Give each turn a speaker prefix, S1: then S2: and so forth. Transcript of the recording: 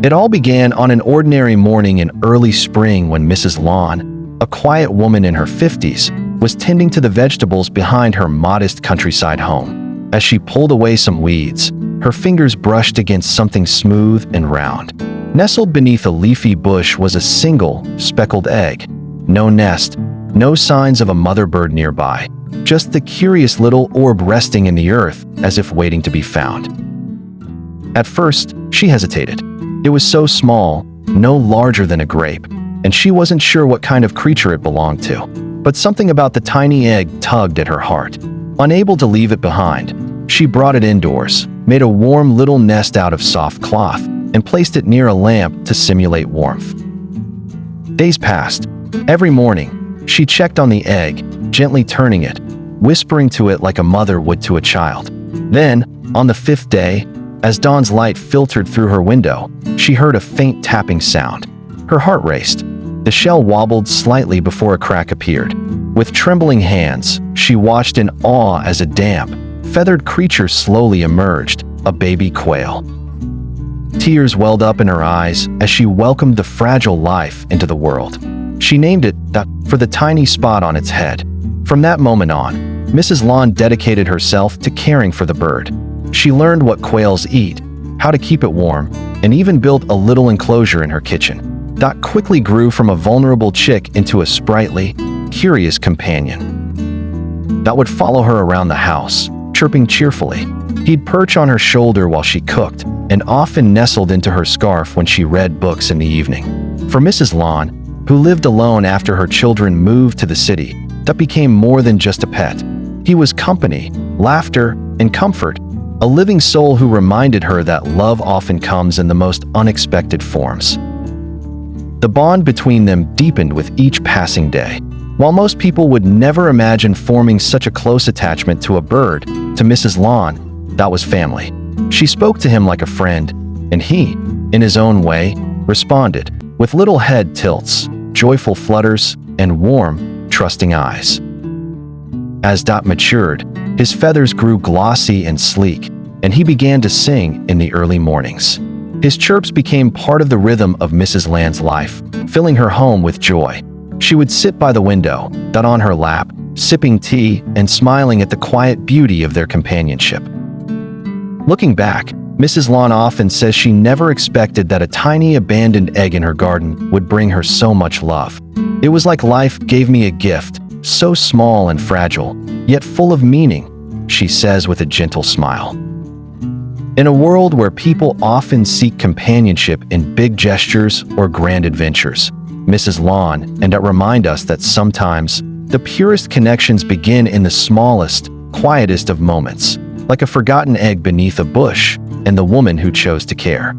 S1: It all began on an ordinary morning in early spring when Mrs. Lawn, a quiet woman in her 50s, was tending to the vegetables behind her modest countryside home. As she pulled away some weeds, her fingers brushed against something smooth and round. Nestled beneath a leafy bush was a single, speckled egg. No nest, no signs of a mother bird nearby, just the curious little orb resting in the earth as if waiting to be found. At first, she hesitated. It was so small, no larger than a grape, and she wasn't sure what kind of creature it belonged to. But something about the tiny egg tugged at her heart. Unable to leave it behind, she brought it indoors, made a warm little nest out of soft cloth, and placed it near a lamp to simulate warmth. Days passed. Every morning, she checked on the egg, gently turning it, whispering to it like a mother would to a child. Then, on the 5th day, as dawn's light filtered through her window, she heard a faint tapping sound. Her heart raced. The shell wobbled slightly before a crack appeared. With trembling hands, she watched in awe as a damp, feathered creature slowly emerged, a baby quail. Tears welled up in her eyes as she welcomed the fragile life into the world. She named it that for the tiny spot on its head. From that moment on, Mrs. Lawn dedicated herself to caring for the bird. She learned what quails eat, how to keep it warm, and even built a little enclosure in her kitchen. Dot quickly grew from a vulnerable chick into a sprightly, curious companion. Dot would follow her around the house, chirping cheerfully. He'd perch on her shoulder while she cooked, and often nestled into her scarf when she read books in the evening. For Mrs. Lawn, who lived alone after her children moved to the city, Dot became more than just a pet. He was company, laughter, and comfort, a living soul who reminded her that love often comes in the most unexpected forms. The bond between them deepened with each passing day. While most people would never imagine forming such a close attachment to a bird, to Mrs. Lawn, that was family. She spoke to him like a friend, and he, in his own way, responded, with little head tilts, joyful flutters, and warm, trusting eyes. As Dot matured, his feathers grew glossy and sleek, and he began to sing in the early mornings. His chirps became part of the rhythm of Mrs. Land's life, filling her home with joy. She would sit by the window, Dot on her lap, sipping tea and smiling at the quiet beauty of their companionship. Looking back, Mrs. Lawn often says she never expected that a tiny abandoned egg in her garden would bring her so much love. It was like life gave me a gift, so small and fragile, yet full of meaning, she says with a gentle smile. In a world where people often seek companionship in big gestures or grand adventures, Mrs. Lawn and Dot remind us that sometimes the purest connections begin in the smallest, quietest of moments, like a forgotten egg beneath a bush and the woman who chose to care.